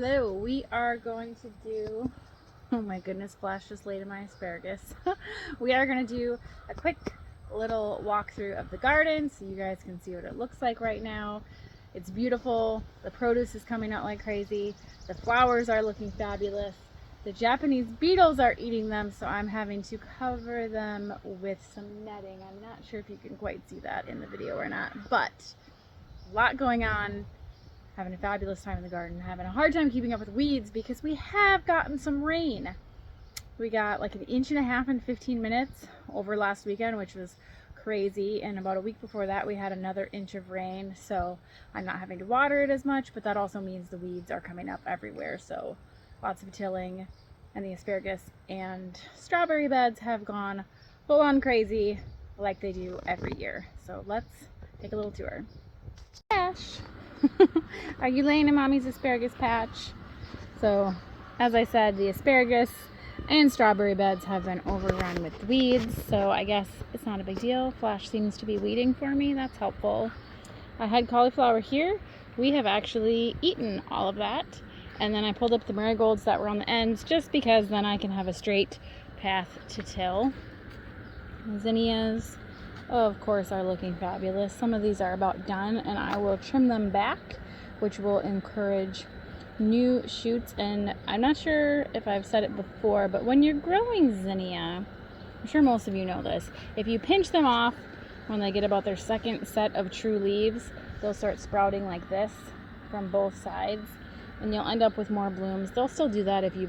Hello, we are going to do, oh my goodness, Flash just laid in my asparagus. We are going to do a quick little walkthrough of the garden so you guys can see what it looks like right now. It's beautiful. The produce is coming out like crazy. The flowers are looking fabulous. The Japanese beetles are eating them, so I'm having to cover them with some netting. I'm not sure if you can quite see that in the video or not, but a lot going on. Having a fabulous time in the garden, having a hard time keeping up with weeds because we have gotten some rain. We got like 1.5 inches in 15 minutes over last weekend, which was crazy, and about a week before that we had another inch of rain, so I'm not having to water it as much, but that also means the weeds are coming up everywhere, so lots of tilling, and the asparagus and strawberry beds have gone full on crazy like they do every year. So let's take a little tour. Ash! Are you laying in mommy's asparagus patch? So, as I said, the asparagus and strawberry beds have been overrun with weeds, so I guess it's not a big deal. Flash seems to be weeding for me. That's helpful. I had cauliflower here. We have actually eaten all of that, and then I pulled up the marigolds that were on the ends just because then I can have a straight path to till. Zinnias, of course, are looking fabulous. Some of these are about done, and I will trim them back, which will encourage new shoots. And I'm not sure if I've said it before, but when you're growing zinnia, I'm sure most of you know this, if you pinch them off when they get about their second set of true leaves, they'll start sprouting like this from both sides, and you'll end up with more blooms. They'll still do that if you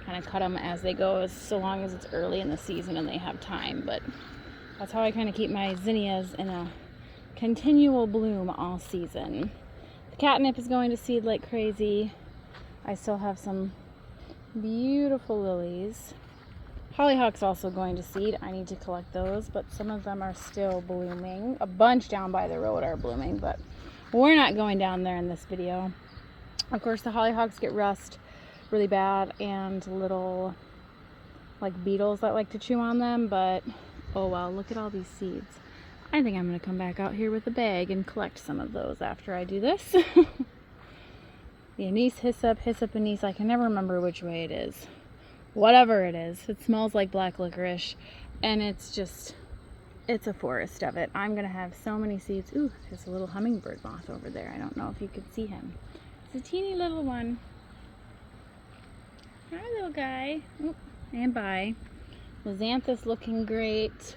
kind of cut them as they go, so long as it's early in the season and they have time, but that's how I kind of keep my zinnias in a continual bloom all season. The catnip is going to seed like crazy. I still have some beautiful lilies. Hollyhock's also going to seed. I need to collect those, but some of them are still blooming. A bunch down by the road are blooming, but we're not going down there in this video. Of course, the hollyhocks get rust really bad and little like beetles that like to chew on them, but oh well, look at all these seeds. I think I'm going to come back out here with a bag and collect some of those after I do this. The anise, hyssop anise, I can never remember which way it is. Whatever it is, it smells like black licorice, and it's a forest of it. I'm going to have so many seeds. Ooh, there's a little hummingbird moth over there. I don't know if you could see him. It's a teeny little one. Hi, little guy. Oop, and bye. Lizanthus looking great.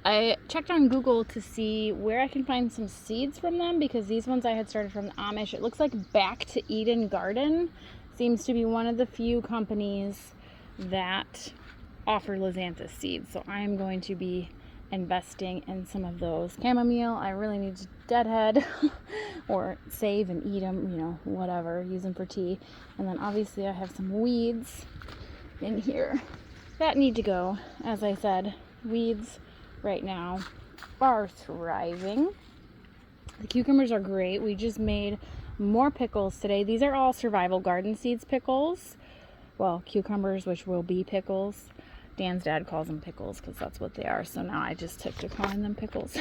I checked on Google to see where I can find some seeds from them, because these ones I had started from the Amish. It looks like Back to Eden Garden seems to be one of the few companies that offer Lizanthus seeds. So I am going to be investing in some of those. Chamomile, I really need to deadhead or save and eat them, you know, whatever, use them for tea. And then obviously I have some weeds in here that need to go. As I said, weeds right now are thriving. The cucumbers are great. We just made more pickles today. These are all survival garden seeds pickles. Well, cucumbers, which will be pickles. Dan's dad calls them pickles because that's what they are. So now I just took to calling them pickles.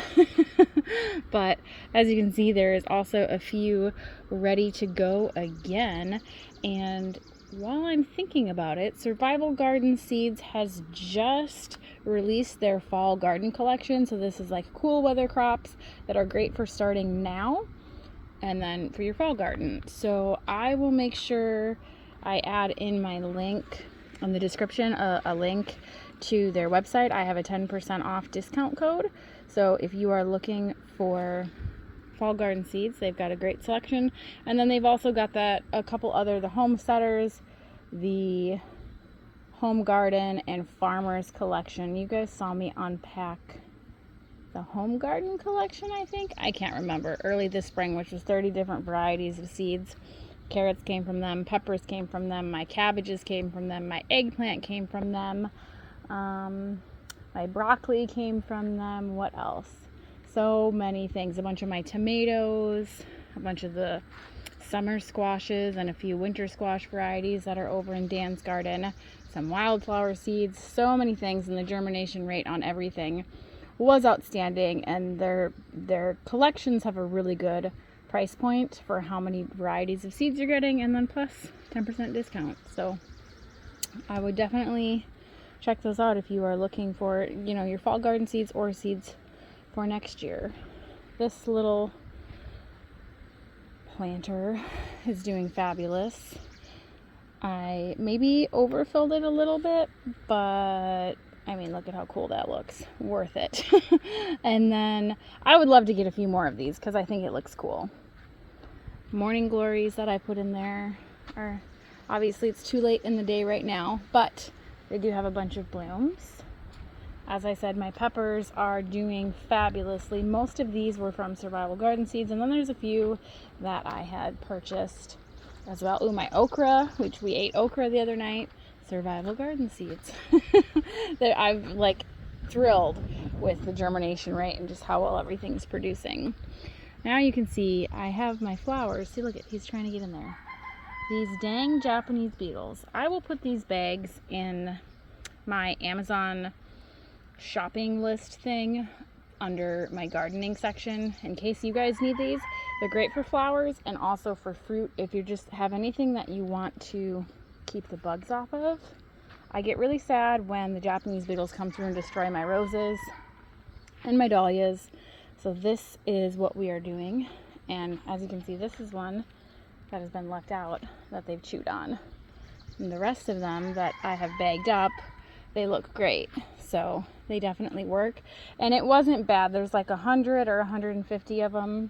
But as you can see, there is also a few ready to go again. And while I'm thinking about it, Survival Garden Seeds has just released their fall garden collection. So this is like cool weather crops that are great for starting now and then for your fall garden. So I will make sure I add in my link in the description, a link to their website. I have a 10% off discount code. So if you are looking for fall garden seeds, they've got a great selection. And then they've also got a couple other, the Homesteaders, the Home Garden, and Farmers collection. You guys saw me unpack the Home Garden collection, I think. I can't remember. Early this spring, which was 30 different varieties of seeds. Carrots came from them, peppers came from them, my cabbages came from them, my eggplant came from them, my broccoli came from them. What else? So many things. A bunch of my tomatoes, a bunch of the summer squashes, and a few winter squash varieties that are over in Dan's garden. Some wildflower seeds, so many things, and the germination rate on everything was outstanding, and their collections have a really good price point for how many varieties of seeds you're getting, and then plus 10% discount. So I would definitely check those out if you are looking for, you know, your fall garden seeds or seeds for next year. This little planter is doing fabulous. I maybe overfilled it a little bit, but I mean, look at how cool that looks. Worth it. And then I would love to get a few more of these because I think it looks cool. Morning glories that I put in there are, obviously it's too late in the day right now, but they do have a bunch of blooms. As I said, my peppers are doing fabulously. Most of these were from Survival Garden Seeds, and then there's a few that I had purchased as well. Ooh, my okra, which we ate okra the other night, Survival Garden Seeds. I'm like thrilled with the germination rate and just how well everything's producing. Now you can see I have my flowers. See, look at, he's trying to get in there. These dang Japanese beetles. I will put these bags in my Amazon shopping list thing under my gardening section in case you guys need these. They're great for flowers and also for fruit if you just have anything that you want to keep the bugs off of. I get really sad when the Japanese beetles come through and destroy my roses and my dahlias. So this is what we are doing, and as you can see, this is one that has been left out that they've chewed on, and the rest of them that I have bagged up, they look great. So they definitely work, and it wasn't bad. There's like 100 or 150 of them,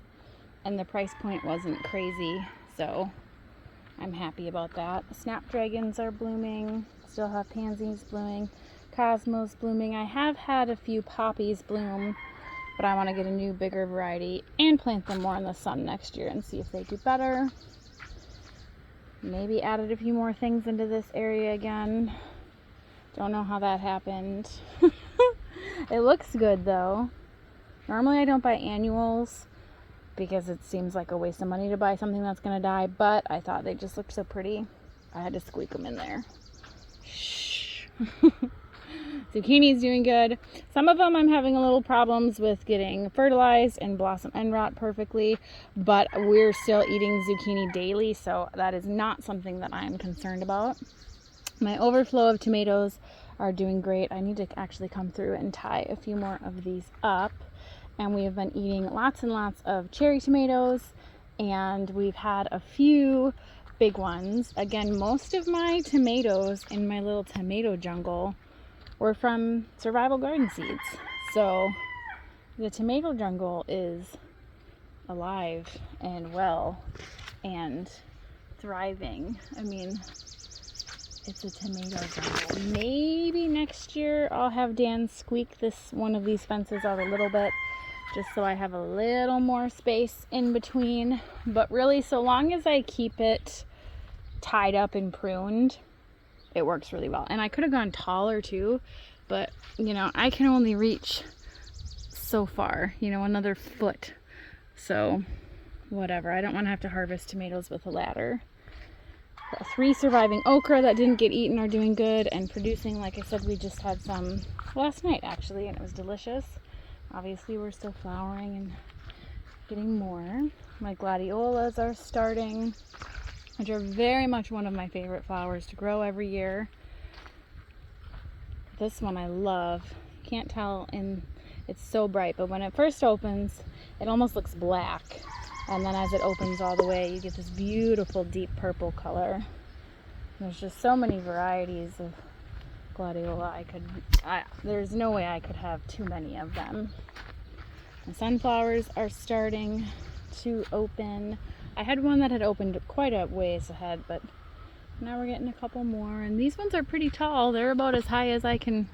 and the price point wasn't crazy, so I'm happy about that. Snapdragons are blooming, still have pansies blooming, cosmos blooming. I have had a few poppies bloom, but I want to get a new bigger variety and plant them more in the sun next year and see if they do better. Maybe added a few more things into this area again. Don't know how that happened. It looks good though. Normally I don't buy annuals because it seems like a waste of money to buy something that's gonna die, but I thought they just looked so pretty. I had to squeak them in there. Shh. Zucchini's doing good. Some of them I'm having a little problems with getting fertilized and blossom end rot perfectly, but we're still eating zucchini daily, so that is not something that I'm concerned about. My overflow of tomatoes are doing great. I need to actually come through and tie a few more of these up. And we have been eating lots and lots of cherry tomatoes, and we've had a few big ones. Again, most of my tomatoes in my little tomato jungle were from Survival Garden Seeds. So the tomato jungle is alive and well and thriving. I mean, it's a tomato jungle. Maybe next year I'll have Dan squeak one of these fences out a little bit, just so I have a little more space in between. But really, so long as I keep it tied up and pruned, it works really well. And I could have gone taller too, but you know, I can only reach so far, you know, another foot. So whatever, I don't want to have to harvest tomatoes with a ladder. The 3 surviving okra that didn't get eaten are doing good and producing. Like I said, we just had some last night actually, and it was delicious. Obviously we're still flowering and getting more. My gladiolas are starting, which are very much one of my favorite flowers to grow every year. This one I love. Can't tell, and it's so bright, but when it first opens, it almost looks black. And then as it opens all the way, you get this beautiful deep purple color. There's just so many varieties of gladiola. There's no way I could have too many of them. The sunflowers are starting to open. I had one that had opened quite a ways ahead, but now we're getting a couple more. And these ones are pretty tall. They're about as high as I can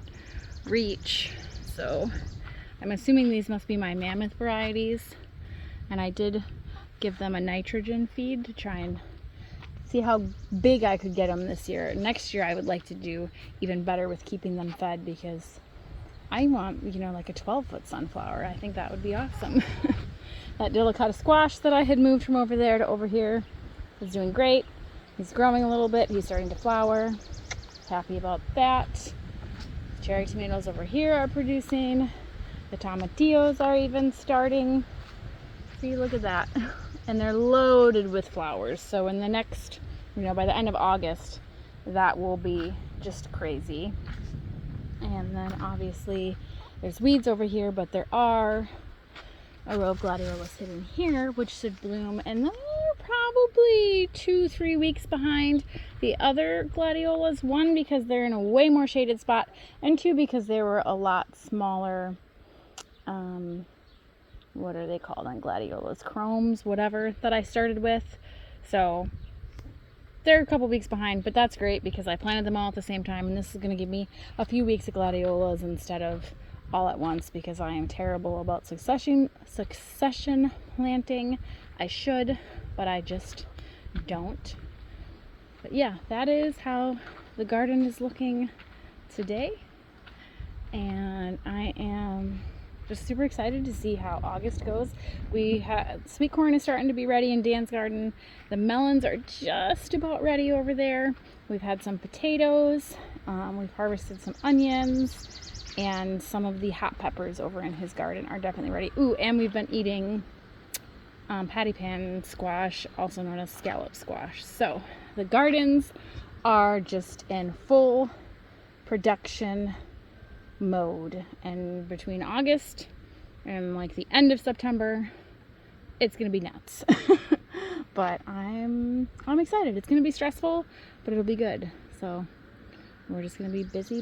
reach. So I'm assuming these must be my mammoth varieties. And I did give them a nitrogen feed to try and see how big I could get them this year. Next year I would like to do even better with keeping them fed, because I want, you know, like a 12-foot sunflower. I think that would be awesome. That delicata squash that I had moved from over there to over here is doing great. He's growing a little bit. He's starting to flower. Happy about that. Cherry tomatoes over here are producing. The tomatillos are even starting. See, look at that. and they're loaded with flowers. So in the next, by the end of August, that will be just crazy. And then obviously there's weeds over here, but there are a row of gladiolas hidden here, which should bloom, and they're probably 2-3 weeks behind the other gladiolas. One, because they're in a way more shaded spot, and two, because they were a lot smaller. What are they called on gladiolas? Chromes, whatever, that I started with. So they're a couple weeks behind, but that's great because I planted them all at the same time, and this is going to give me a few weeks of gladiolas instead of all at once, because I am terrible about succession planting. I should, but I just don't. But yeah, that is how the garden is looking today, and I am just super excited to see how August goes. Sweet corn is starting to be ready in Dan's garden. The melons are just about ready over there. We've had some potatoes. We've harvested some onions, and some of the hot peppers over in his garden are definitely ready. Ooh, and we've been eating patty pan squash, also known as scallop squash. So the gardens are just in full production mode, and between August and like the end of September, it's gonna be nuts. But I'm excited. It's gonna be stressful, but it'll be good. So we're just gonna be busy.